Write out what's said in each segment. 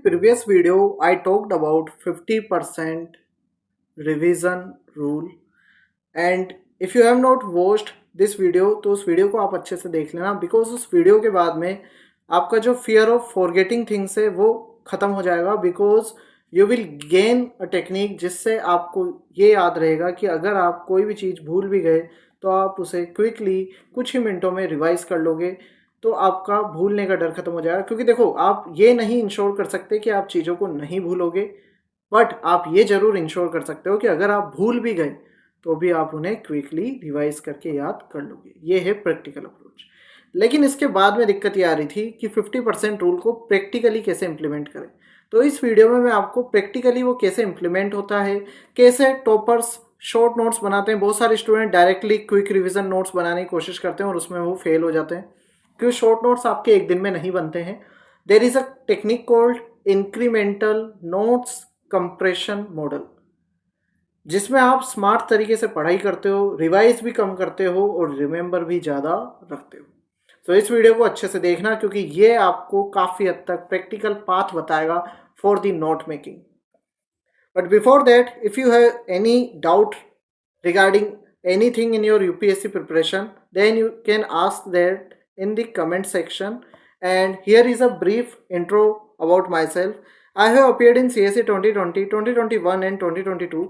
previous video, I talked about 50% revision rule. And if you have not watched this video, तो उस video को आप अच्छे से देख लेना, बिकॉज उस वीडियो के बाद में आपका जो फियर ऑफ फॉरगेटिंग थिंग्स है वो ख़त्म हो जाएगा. Because you will gain a technique जिससे आपको ये याद रहेगा कि अगर आप कोई भी चीज़ भूल भी गए तो आप उसे क्विकली कुछ ही मिनटों में रिवाइज कर लोगे, तो आपका भूलने का डर खत्म हो जाएगा. क्योंकि देखो, आप ये नहीं इंश्योर कर सकते कि आप चीज़ों को नहीं भूलोगे, बट आप ये ज़रूर इंश्योर कर सकते हो कि अगर आप भूल भी गए तो भी आप उन्हें क्विकली रिवाइज करके याद कर लोगे. ये है प्रैक्टिकल अप्रोच. लेकिन इसके बाद में दिक्कत ये आ रही थी कि 50% रूल को प्रैक्टिकली कैसे इम्प्लीमेंट करें. तो इस वीडियो में मैं आपको प्रैक्टिकली वो कैसे इम्प्लीमेंट होता है, कैसे टॉपर्स शॉर्ट नोट्स बनाते हैं. बहुत सारे student directly quick revision notes बनाने की कोशिश करते हैं और उसमें वो फेल हो जाते हैं, क्योंकि शॉर्ट नोट्स आपके एक दिन में नहीं बनते हैं. There is a technique called incremental notes compression model, जिसमें आप स्मार्ट तरीके से पढ़ाई करते हो, रिवाइज भी कम करते हो और रिमेंबर भी ज़्यादा रखते हो. तो इस वीडियो को अच्छे से देखना, क्योंकि ये आपको काफ़ी हद तक प्रैक्टिकल पाथ बताएगा for the note making. But before that, if you have any doubt regarding anything in your UPSC preparation, then you can ask that in the comment section. And here is a brief intro about myself. I have appeared in CSE 2020, 2021 and 2022.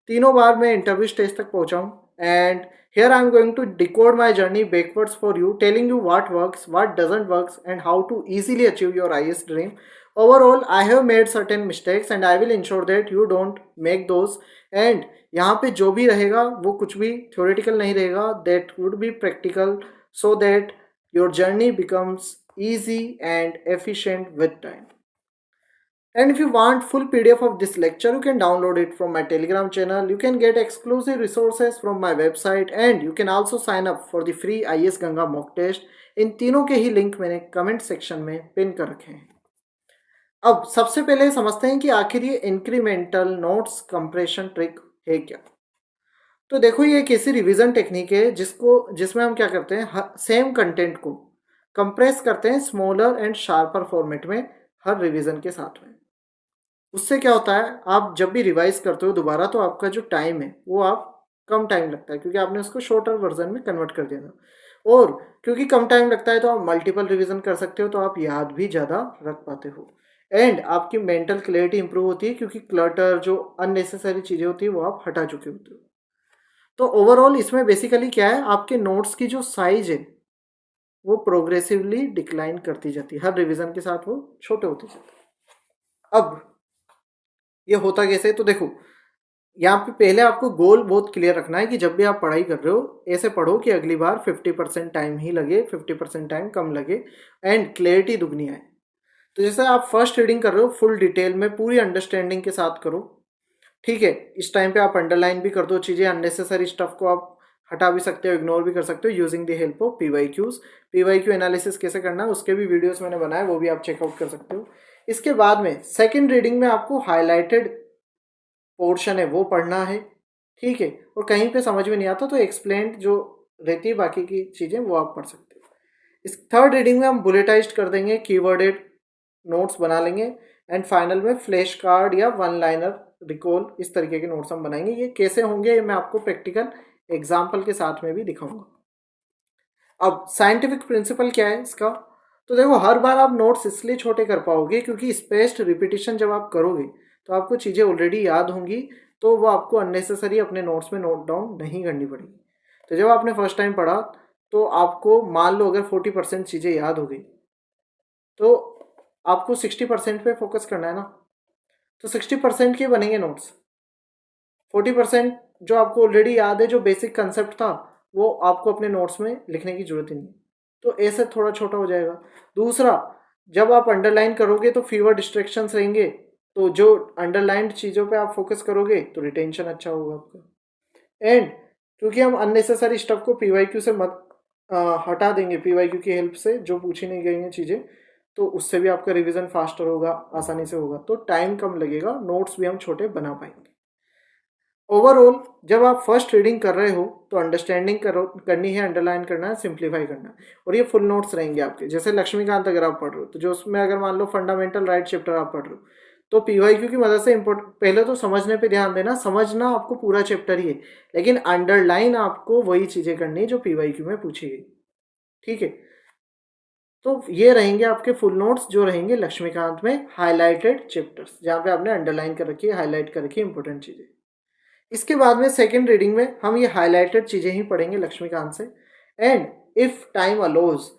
तीनों बार मैं interview stage तक पहुंचा हूँ. And here I am going to decode my journey backwards for you, telling you what works, what doesn't work, and how to easily achieve your highest dream. Overall, I have made certain mistakes and I will ensure that you don't make those. And यहाँ पे जो भी रहेगा वो कुछ भी theoretical नहीं रहेगा, that would be practical, so that your journey becomes easy and efficient with time. And if you want full PDF of this lecture, you can download it from my Telegram channel. You can get exclusive resources from my website, and you can also sign up for the free IS Ganga mock test. इन तीनों के ही link मैंने comment section में pin कर रखे हैं. अब सबसे पहले समझते हैं कि आखिर ये इंक्रीमेंटल नोट्स कंप्रेशन ट्रिक है क्या. तो देखो, ये एक ऐसी रिवीजन टेक्निक है जिसमें हम क्या करते हैं, सेम कंटेंट को कंप्रेस करते हैं स्मॉलर एंड शार्पर फॉर्मेट में हर रिवीजन के साथ में. उससे क्या होता है, आप जब भी रिवाइज करते हो दोबारा, तो आपका जो टाइम है वो आप कम टाइम लगता है, क्योंकि आपने उसको शॉर्टर वर्जन में कन्वर्ट कर दिया था. और क्योंकि कम टाइम लगता है तो आप मल्टीपल रिवीजन कर सकते हो, तो आप याद भी ज़्यादा रख पाते हो. एंड आपकी मेंटल क्लैरिटी इंप्रूव होती है, क्योंकि क्लटर जो अननेसेसरी चीज़ें होती है वो आप हटा चुके होते हो. तो ओवरऑल इसमें बेसिकली क्या है, आपके नोट्स की जो साइज है वो प्रोग्रेसिवली डिक्लाइन करती जाती है, हर रिवीजन के साथ वो छोटे होते जाते हैं. अब ये होता कैसे, तो देखो, यहाँ पे पहले आपको गोल बहुत क्लियर रखना है कि जब भी आप पढ़ाई कर रहे हो ऐसे पढ़ो कि अगली बार 50% टाइम ही लगे, 50% टाइम कम लगे एंड क्लैरिटी दुगनी आए. तो जैसे आप फर्स्ट रीडिंग कर रहे हो, फुल डिटेल में पूरी अंडरस्टैंडिंग के साथ करो, ठीक है. इस टाइम पे आप अंडरलाइन भी कर दो चीज़ें, अननेसेसरी स्टफ को आप हटा भी सकते हो, इग्नोर भी कर सकते हो using the help of PYQs. PYQ analysis कैसे करना है उसके भी वीडियोस मैंने बनाए, वो भी आप चेकआउट कर सकते हो. इसके बाद में सेकेंड रीडिंग में आपको हाईलाइटेड पोर्शन है वो पढ़ना है, ठीक है. और कहीं पे समझ में नहीं आता तो एक्सप्लेन्ड जो रहती है बाकी की चीज़ें वो आप पढ़ सकते हो. इस थर्ड रीडिंग में हम बुलेटाइज्ड कर देंगे, कीवर्डेड नोट्स बना लेंगे, एंड फाइनल में फ्लैश कार्ड या वन लाइनर रिकॉल, इस तरीके के नोट्स हम बनाएंगे. ये कैसे होंगे ये मैं आपको प्रैक्टिकल एग्जाम्पल के साथ में भी दिखाऊंगा. अब साइंटिफिक प्रिंसिपल क्या है इसका, तो देखो, हर बार आप नोट्स इसलिए छोटे कर पाओगे क्योंकि स्पेस्ड रिपीटिशन जब आप करोगे तो आपको चीज़ें ऑलरेडी याद होंगी, तो वो आपको अननेसेसरी अपने नोट्स में नोट डाउन नहीं करनी पड़ेगी. तो जब आपने फर्स्ट टाइम पढ़ा तो आपको मान लो अगर 40% चीज़ें याद हो गई, तो आपको 60% पे फोकस करना है ना. तो 60% के बनेंगे नोट्स, 40% जो आपको ऑलरेडी याद है, जो बेसिक कंसेप्ट था, वो आपको अपने नोट्स में लिखने की जरूरत ही नहीं. तो ऐसे थोड़ा छोटा हो जाएगा. दूसरा, जब आप अंडरलाइन करोगे तो फीवर डिस्ट्रैक्शंस रहेंगे, तो जो अंडरलाइंड चीज़ों पे आप फोकस करोगे तो रिटेंशन अच्छा होगा आपका. एंड क्योंकि हम अननेसेसरी स्टफ को PYQ से मत हटा देंगे, PYQ की हेल्प से जो पूछी नहीं गई हैं चीज़ें, तो उससे भी आपका रिवीजन फास्टर होगा, आसानी से होगा, तो टाइम कम लगेगा, नोट्स भी हम छोटे बना पाएंगे. ओवरऑल जब आप फर्स्ट रीडिंग कर रहे हो तो अंडरस्टैंडिंग करनी है, अंडरलाइन करना है, सिंप्लीफाई करना है, और ये फुल नोट्स रहेंगे आपके। जैसे लक्ष्मीकांत अगर आप पढ़ रहे हो तो जो उसमें अगर मान लो फंडामेंटल राइट चैप्टर आप पढ़ रहे हो तो पीवाईक्यू की मदद से इम्पोर्टेंट, पहले तो समझने पे ध्यान देना, समझना आपको पूरा चैप्टर ही है, लेकिन अंडरलाइन आपको वही चीज़ें करनी है जो पीवाईक्यू में पूछी गई। ठीक है, तो ये रहेंगे आपके फुल नोट्स जो रहेंगे लक्ष्मीकांत में, हाईलाइटेड चैप्टर्स जहाँ पे आपने अंडरलाइन कर रखी है, हाईलाइट कर रखी है इंपॉर्टेंट चीज़ें। इसके बाद में सेकेंड रीडिंग में हम ये हाईलाइटेड चीज़ें ही पढ़ेंगे लक्ष्मीकांत से, एंड इफ़ टाइम अलोज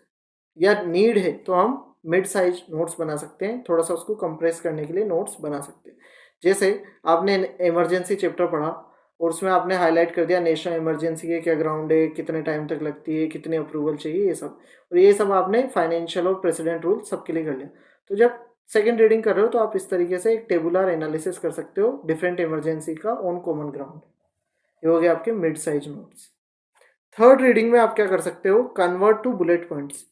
या नीड है तो हम मिड साइज नोट्स बना सकते हैं, थोड़ा सा उसको कंप्रेस करने के लिए नोट्स बना सकते हैं। जैसे आपने इमरजेंसी चैप्टर पढ़ा और उसमें आपने हाईलाइट कर दिया नेशनल इमरजेंसी के क्या ग्राउंड है, कितने टाइम तक लगती है, कितने अप्रूवल चाहिए, ये सब, और ये सब आपने फाइनेंशियल और प्रेसिडेंट रूल सबके लिए कर लिया। तो जब सेकेंड रीडिंग कर रहे हो तो आप इस तरीके से एक टेबुलर एनालिसिस कर सकते हो डिफरेंट इमरजेंसी का ऑन कॉमन ग्राउंड। ये हो गया आपके mid size notes. Third reading में आप क्या कर सकते हो, कन्वर्ट टू बुलेट पॉइंट्स।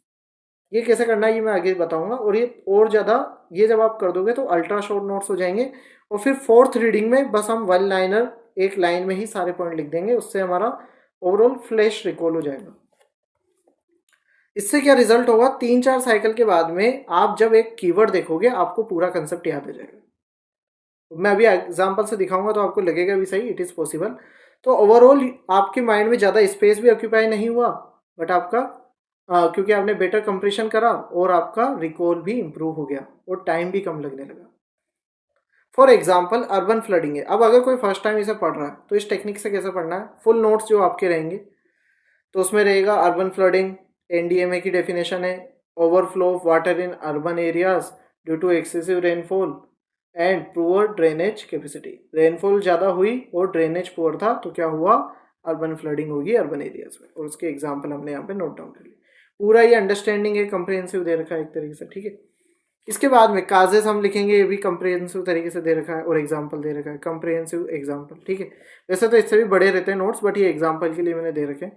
ये कैसे करना है ये मैं आगे बताऊंगा, और ये और ज़्यादा, ये जब आप कर दोगे तो अल्ट्रा शॉर्ट नोट्स हो जाएंगे। और फिर फोर्थ रीडिंग में बस हम वन लाइनर, एक लाइन में ही सारे पॉइंट लिख देंगे, उससे हमारा ओवरऑल फ्लैश रिकॉल हो जाएगा। इससे क्या रिजल्ट होगा, 3-4 साइकिल के बाद में आप जब एक कीवर्ड देखोगे आपको पूरा कंसेप्ट याद आ जाएगा। मैं अभी एग्जांपल से दिखाऊंगा तो आपको लगेगा भी सही, इट इज़ पॉसिबल। तो ओवरऑल आपके माइंड में ज़्यादा स्पेस भी ऑक्यूपाई नहीं हुआ, बट आपका क्योंकि आपने बेटर कंप्रेशन करा और आपका रिकॉल भी इम्प्रूव हो गया और टाइम भी कम लगने लगा। फॉर एग्जाम्पल अर्बन फ्लडिंग है, अब अगर कोई फर्स्ट टाइम इसे पढ़ रहा है तो इस टेक्निक से कैसे पढ़ना है, फुल नोट्स जो आपके रहेंगे तो उसमें रहेगा अर्बन फ्लडिंग, एनडीएमए की डेफिनेशन है, overflow of water in urban areas due to excessive rainfall and poor drainage capacity. Rainfall ज़्यादा हुई और ड्रेनेज पुअर था तो क्या हुआ, अर्बन फ्लडिंग होगी अर्बन एरियाज में, और उसके एग्जाम्पल हमने यहाँ पे नोट डाउन कर लिए। पूरा ये अंडरस्टैंडिंग है, कंप्रिहेंसिव दे रखा है एक तरीके से। ठीक है, इसके बाद में काजेस हम लिखेंगे, ये भी कंप्रिहेंसिव तरीके से दे रखा है, और एग्जाम्पल दे रखा है, कंप्रिहेंसिव एग्जाम्पल। ठीक है, वैसे तो इससे भी बड़े रहते हैं नोट्स, बट ये एग्जाम्पल के लिए मैंने दे रखे है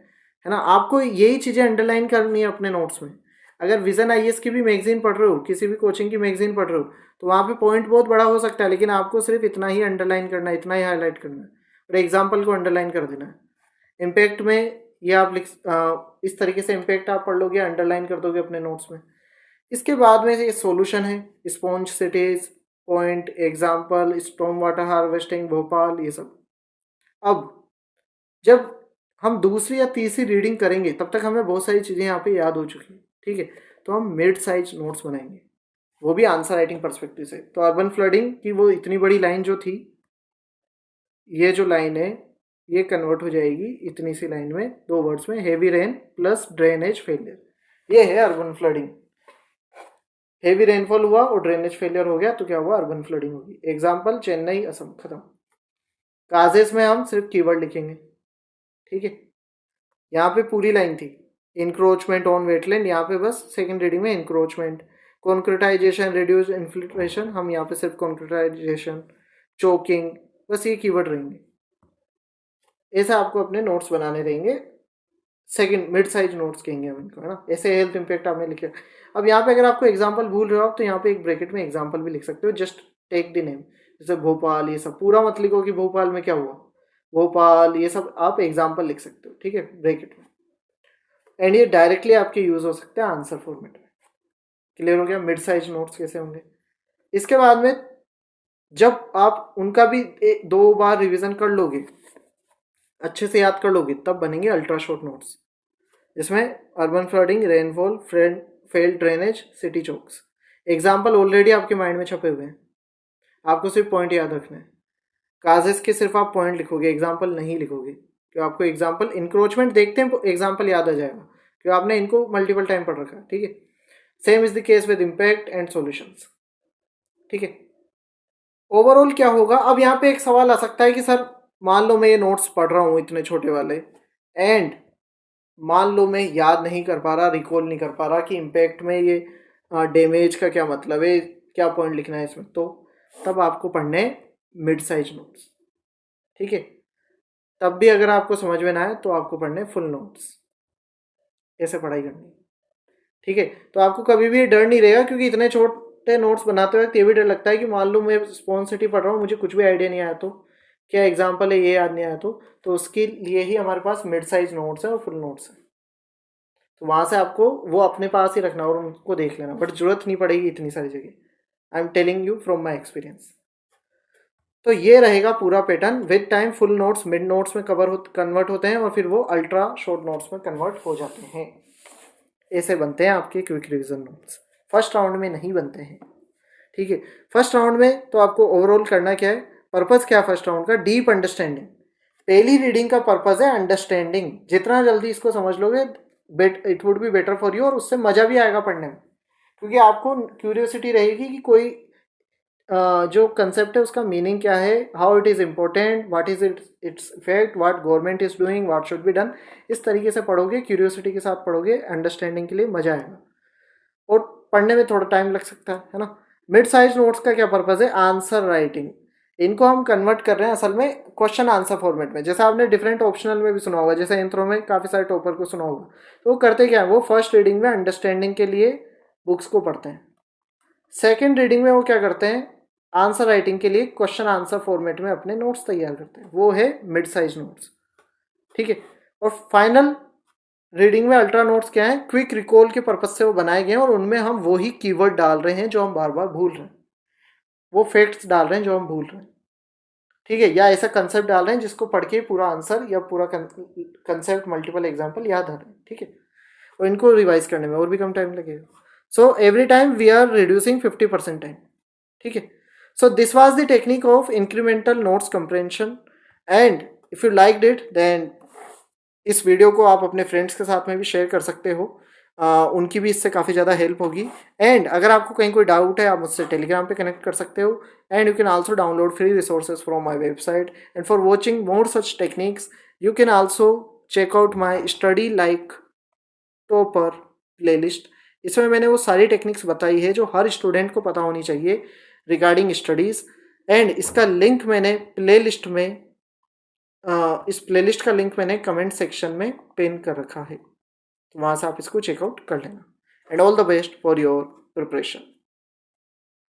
ना। आपको यही चीज़ें अंडरलाइन करनी है अपने नोट्स में। अगर विजन आईएएस की भी मैगजीन पढ़ रहे हो, किसी भी कोचिंग की मैगजीन पढ़ रहे हो, तो वहाँ पे पॉइंट बहुत बड़ा हो सकता है, लेकिन आपको सिर्फ इतना ही अंडरलाइन करना है, इतना ही हाईलाइट करना है, और एग्जाम्पल को अंडरलाइन कर देना है। इम्पैक्ट में ये आप इस तरीके से इम्पैक्ट आप पढ़ लोगे, अंडरलाइन कर दोगे अपने नोट्स में। इसके बाद में ये सॉल्यूशन है, sponge cities, point, example, storm water harvesting, Bhopal, ये सब। अब जब हम दूसरी या तीसरी रीडिंग करेंगे तब तक हमें बहुत सारी चीज़ें यहाँ पे याद हो चुकी हैं। ठीक है, तो हम मिड साइज नोट्स बनाएंगे, वो भी आंसर राइटिंग परस्पेक्टिव से। तो अर्बन फ्लडिंग की वो इतनी बड़ी लाइन जो थी, ये जो लाइन है ये कन्वर्ट हो जाएगी इतनी सी लाइन में, दो वर्ड्स में, heavy rain plus drainage failure. ये है अर्बन फ्लडिंग। हेवी रेनफॉल हुआ और ड्रेनेज फेलियर हो गया तो क्या हुआ, अर्बन फ्लडिंग होगी। एग्जाम्पल चेन्नई, असम, खत्म। काजेस में हम सिर्फ कीवर्ड लिखेंगे। ठीक है, यहाँ पे पूरी लाइन थी, इंक्रोचमेंट ऑन वेटलैंड, यहाँ पे बस सेकंड रीडिंग में इंक्रोचमेंट, कॉन्क्रिटाइजेशन, रिड्यूस इन्फिल्ट्रेशन, हम यहाँ पे सिर्फ कॉन्क्रिटाइजेशन, चोकिंग, बस ये कीवर्ड रहेंगे। ऐसा आपको अपने नोट्स बनाने रहेंगे, सेकंड मिड साइज नोट्स कहेंगे हम इनको, है ना। ऐसे हेल्थ इम्पैक्ट आपने लिखे। अब यहाँ पे अगर आपको एग्जाम्पल भूल रहे हो आप तो यहाँ पे एक ब्रैकेट में एग्जाम्पल भी लिख सकते हो, जस्ट टेक द नेम। जैसे भोपाल, ये सब पूरा मत लिखो कि भोपाल में क्या हुआ, भोपाल, ये सब आप एग्जाम्पल लिख सकते हो। ठीक है, ब्रैकेट में, एंड ये डायरेक्टली आपके यूज हो सकते हैं आंसर फॉर्मेट में। क्लियर हो गया मिड साइज नोट्स कैसे होंगे। इसके बाद में जब आप उनका भी दो बार रिवीजन कर लोगे, अच्छे से याद कर लोगे, तब बनेंगे अल्ट्रा शॉर्ट नोट्स, जिसमें urban flooding, rainfall, failed drainage, city chokes, example already आपके माइंड में छपे हुए हैं, आपको सिर्फ पॉइंट याद रखना है। काजेस के सिर्फ आप पॉइंट लिखोगे, एग्जाम्पल नहीं लिखोगे, क्यों आपको एग्जाम्पल, इंक्रोचमेंट देखते हैं एग्जाम्पल याद आ जाएगा, क्यों आपने इनको मल्टीपल टाइम पढ़ रखा है। ठीक है, same is the case with impact and solutions. ठीक है, ओवरऑल क्या होगा, अब यहाँ पे एक सवाल आ सकता है कि सर मान लो मैं ये नोट्स पढ़ रहा हूँ इतने छोटे वाले, एंड मान लो मैं याद नहीं कर पा रहा, रिकॉल नहीं कर पा रहा कि इम्पैक्ट में ये डैमेज का क्या मतलब है, क्या पॉइंट लिखना है इसमें, तो तब आपको पढ़ने मिड साइज नोट्स। ठीक है, तब भी अगर आपको समझ में ना आए तो आपको पढ़ने फुल नोट्स, ऐसे पढ़ाई करनी। ठीक है, तो आपको कभी भी डर नहीं रहेगा, क्योंकि इतने छोटे नोट्स बनाते वक्त ये भी डर लगता है कि मान लो मैं स्पॉन्सिटी पढ़ रहा हूँ, मुझे कुछ भी आइडिया नहीं आया तो क्या एग्जाम्पल है ये याद नहीं आया तो उसके लिए ही हमारे पास मिड साइज नोट्स है और फुल नोट्स है। तो वहाँ से आपको वो अपने पास ही रखना और उनको देख लेना, बट जरूरत नहीं पड़ेगी इतनी सारी जगह। I am telling you from my experience. तो ये रहेगा पूरा pattern. With time full notes mid notes में कन्वर्ट होते हैं और फिर वो अल्ट्रा शॉर्ट नोट्स में कन्वर्ट हो जाते हैं। ऐसे बनते हैं आपके quick revision notes, first round में नहीं बनते हैं। ठीक है, फर्स्ट राउंड में तो आपको ओवरऑल करना क्या है, पर्पस क्या है फर्स्ट राउंड का, डीप अंडरस्टैंडिंग। पहली रीडिंग का पर्पस है अंडरस्टैंडिंग। जितना जल्दी इसको समझ लोगे it would be better for you, और उससे मजा भी आएगा पढ़ने में, क्योंकि आपको क्यूरियोसिटी रहेगी कि कोई जो कंसेप्ट है उसका मीनिंग क्या है, how it is important, what is its effect, what government is doing, what should be done. इस तरीके से पढ़ोगे, क्यूरियोसिटी के साथ पढ़ोगे, अंडरस्टैंडिंग के लिए मजा आएगा। और पढ़ने में थोड़ा टाइम लग सकता है ना। मिड साइज नोट्स का क्या पर्पज है, आंसर राइटिंग। इनको हम कन्वर्ट कर रहे हैं असल में क्वेश्चन आंसर फॉर्मेट में। जैसे आपने डिफरेंट ऑप्शनल में भी सुना होगा, जैसे इंट्रो में काफ़ी सारे टॉपर को सुना होगा, तो वो करते क्या है, वो फर्स्ट रीडिंग में अंडरस्टैंडिंग के लिए बुक्स को पढ़ते हैं, सेकेंड रीडिंग में वो क्या करते हैं, आंसर राइटिंग के लिए क्वेश्चन आंसर फॉर्मेट में अपने नोट्स तैयार करते हैं, वो है मिड साइज नोट्स। ठीक है, और फाइनल रीडिंग में अल्ट्रा नोट्स क्या है, क्विक रिकॉल के पर्पज से वो बनाए गए हैं, और उनमें हम वही कीवर्ड डाल रहे हैं जो हम बार बार भूल रहे हैं, वो फैक्ट्स डाल रहे हैं जो हम भूल रहे हैं। ठीक है, या ऐसा कंसेप्ट डाल रहे हैं जिसको पढ़ के पूरा आंसर या पूरा कंसेप्ट मल्टीपल एग्जाम्पल याद आ रहे हैं। ठीक है, और इनको रिवाइज करने में और भी कम टाइम लगेगा। So every time we are reducing 50% time. ठीक है, so this was the technique of incremental notes compression, and if you liked it then इस वीडियो को आप अपने फ्रेंड्स के साथ में भी शेयर कर सकते हो, उनकी भी इससे काफ़ी ज़्यादा हेल्प होगी। एंड अगर आपको कहीं कोई डाउट है आप मुझसे टेलीग्राम पे कनेक्ट कर सकते हो, and you can also download free resources from my website. And for watching more such techniques you can also check out my study like topper playlist. इसमें मैंने वो सारी टेक्निक्स बताई है जो हर स्टूडेंट को पता होनी चाहिए रिगार्डिंग स्टडीज़, एंड इसका लिंक मैंने प्लेलिस्ट में इस प्लेलिस्ट का लिंक मैंने कमेंट सेक्शन में पिन कर रखा है, तो वहाँ से आप इसको चेकआउट कर लेना। And all the best for your preparation.